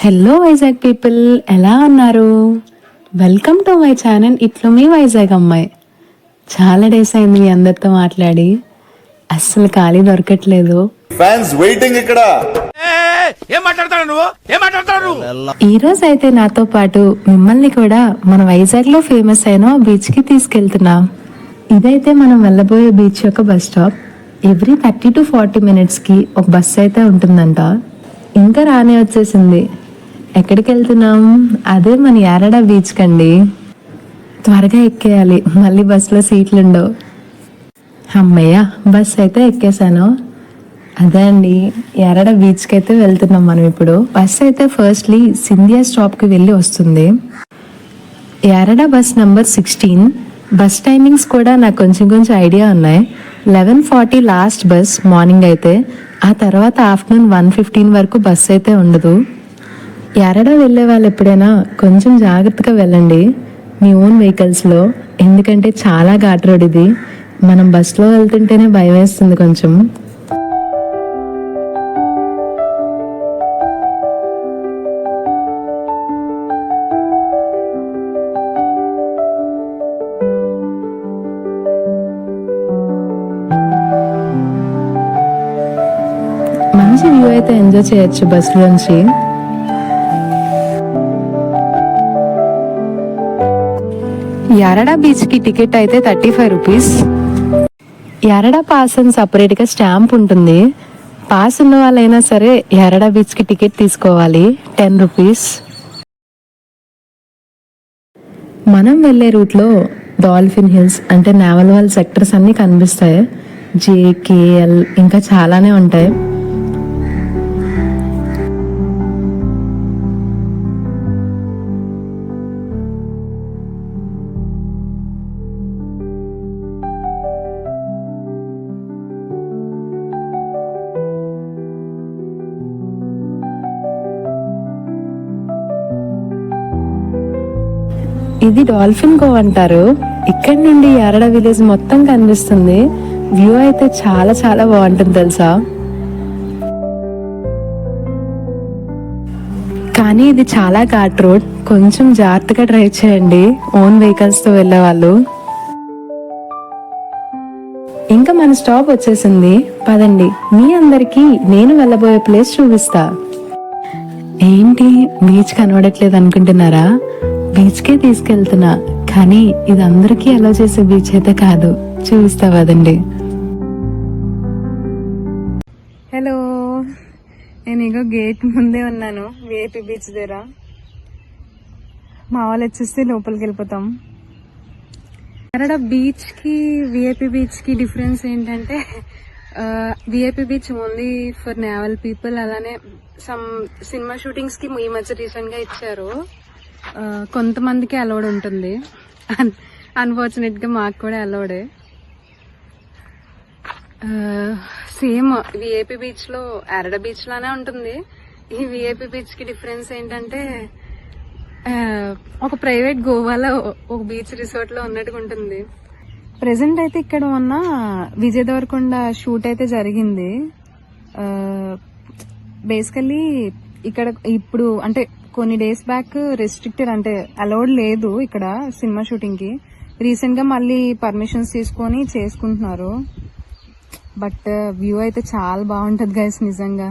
Hello Vizag people, ఎలా ఉన్నారు? Welcome to my channel. ఇట్లు మీ వైజాగ్ అమ్మాయి. చాలా డేస్ అయింది మీ అందరితో మాట్లాడి, అస్సలు ఖాళీ దొరకట్లేదు. ఫ్యాన్స్ వెయిటింగ్ ఇక్కడ. ఈ రోజు అయితే నాతో పాటు మిమ్మల్ని కూడా మన వైజాగ్ లో ఫేమస్ అయిన బీచ్ కి తీసుకెళ్తున్నా. ఇదైతే మనం వెళ్ళబోయే బీచ్ యొక్క bus stop. Every 30 to 40 minutes కి ఒక బస్ అయితే ఉంటుందంట. ఇంకా రానే వచ్చేసింది. ఎక్కడికి వెళ్తున్నాం? అదే మన యారడా బీచ్ కండి. త్వరగా ఎక్కేయాలి, మళ్ళీ బస్సులో సీట్లు ఉండవు. అమ్మయ్య, బస్ అయితే ఎక్కేసాను. అదే అండి, యారడా బీచ్కి అయితే వెళ్తున్నాం మనం ఇప్పుడు. బస్ అయితే ఫస్ట్లీ సింధియా స్టాప్కి వెళ్ళి వస్తుంది. యారడా బస్ నెంబర్ 16. బస్ టైమింగ్స్ కూడా నాకు కొంచెం ఐడియా ఉన్నాయి. 11:40 లాస్ట్ బస్ మార్నింగ్ అయితే. ఆ తర్వాత ఆఫ్టర్నూన్ 1:15 వరకు బస్ అయితే ఉండదు. యారడా వెళ్ళే వాళ్ళు ఎప్పుడైనా కొంచెం జాగ్రత్తగా వెళ్ళండి మీ ఓన్ వెహికల్స్లో, ఎందుకంటే చాలా ఘాట్ రోడ్ ఇది. మనం బస్లో వెళ్తుంటేనే భయం వేస్తుంది కొంచెం. మంచి వ్యూ అయితే ఎంజాయ్ చేయొచ్చు బస్సులోంచి. యారడా బీచ్ కి టికెట్ అయితే 35 రూపీస్. యారడా పాస్ అని సపరేట్ గా స్టాంప్ ఉంటుంది. పాస్ ఉన్న వాళ్ళైనా సరే యారడా బీచ్ కి టికెట్ తీసుకోవాలి, 10 రూపీస్. మనం వెళ్ళే రూట్ లో డాల్ఫిన్ హిల్స్ అంటే నేవల్ వాల్ సెక్టర్స్ అన్ని కనిపిస్తాయి. JKL ఇంకా చాలానే ఉంటాయి. ఇది డాల్ఫిన్ కోవ్ అంటారు. ఇక్కడ నుండి యారడా విలేజ్ మొత్తం కనిపిస్తుంది. వ్యూ అయితే చాలా చాలా బాగుంటుంది తెలుసా. కానీ ఇది చాలా ఘాట్ రోడ్, కొంచెం జాగ్రత్తగా డ్రైవ్ చేయండి ఓన్ వెహికల్స్ తో వెళ్ళే వాళ్ళు. ఇంకా మన స్టాప్ వచ్చేసింది, పదండి మీ అందరికి నేను వెళ్ళబోయే ప్లేస్ చూపిస్తా. ఏంటి బీచ్ కనబడట్లేదు అనుకుంటున్నారా? బీచ్కే తీసుకెళ్తున్నా, కానీ ఇది అందరికీ అలౌ చేసే బీచ్ అయితే కాదు. చూపిస్తా పదండి. హలో, నేను ఇగో గేట్ ముందే ఉన్నాను, విఐపి బీచ్ దగ్గర. మా వాళ్ళు వచ్చేస్తే లోపలికి వెళ్ళిపోతాం. యారడా బీచ్ కి విఐపి బీచ్ కి డిఫరెన్స్ ఏంటంటే, VIP beach only for naval people. అలానే సమ్ సినిమా షూటింగ్స్ కి ఈ మధ్య రీసెంట్ గా ఇచ్చారు. కొంతమందికి అలౌడ్ ఉంటుంది. అన్ఫార్చునేట్ గా మాకు కూడా అలౌడే. సేమ్ విఐపి బీచ్ లో యారడా బీచ్ లానే ఉంటుంది. ఈ విఐపి బీచ్ కి డిఫరెన్స్ ఏంటంటే, ఒక ప్రైవేట్ గోవాలో ఒక బీచ్ రిసార్ట్ లో ఉన్నట్టుగా ఉంటుంది. ప్రెసెంట్ అయితే ఇక్కడ ఉన్న విజయ్ దేవరకొండ షూట్ అయితే జరిగింది. బేసికల్లీ ఇక్కడ ఇప్పుడు అంటే కొన్ని డేస్ బ్యాక్ రెస్ట్రిక్టెడ్, అంటే అలౌడ్ లేదు ఇక్కడ సినిమా షూటింగ్ కి. రీసెంట్ గా మళ్ళీ పర్మిషన్స్ తీసుకొని చేసుకుంటున్నారు. బట్ వ్యూ అయితే చాలా బాగుంటది గైస్. నిజంగా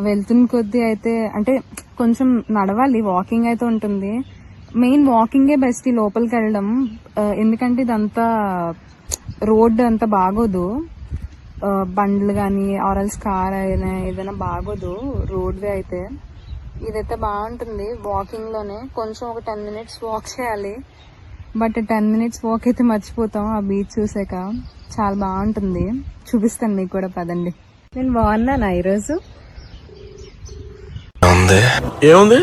వెళ్తున్న కొద్దీ అయితే అంటే కొంచెం నడవాలి, వాకింగ్ అయితే ఉంటుంది. మెయిన్ వాకింగే బెస్ట్ ఈ లోపలికి వెళ్ళడం, ఎందుకంటే ఇదంతా రోడ్ అంతా బాగోదు. బండ్లు కానీ ఆర్ఎల్స్ కార్ అయినా ఏదైనా బాగోదు రోడ్ వే అయితే. ఇదైతే బాగుంటుంది వాకింగ్ లోనే. కొంచెం ఒక 10 minutes వాక్ చేయాలి, బట్ 10 minutes వాక్ అయితే మర్చిపోతాం ఆ బీచ్ చూసాక. చాలా బాగుంటుంది, చూపిస్తాను మీకు కూడా పదండి. నేను బాగున్నానా ఈరోజు? ఏముంది?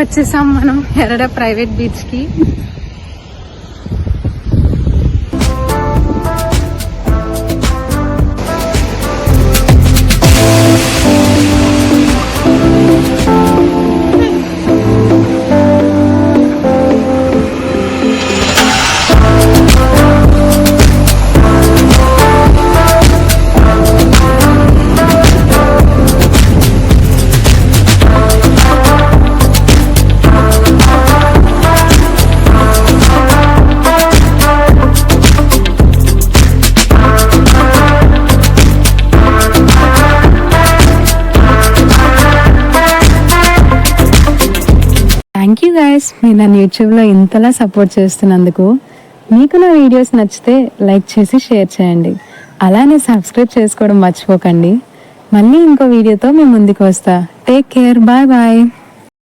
వచ్చేసాం మనం ఎర్రడ ప్రైవేట్ బీచ్ కి. థ్యాంక్ యూ గైస్, మీరు నన్ను యూట్యూబ్లో ఇంతలా సపోర్ట్ చేస్తున్నందుకు. మీకు నా వీడియోస్ నచ్చితే లైక్ చేసి షేర్ చేయండి, అలానే సబ్స్క్రైబ్ చేసుకోవడం మర్చిపోకండి. మళ్ళీ ఇంకో వీడియోతో మేము ముందుకు వస్తా. Take care, bye bye.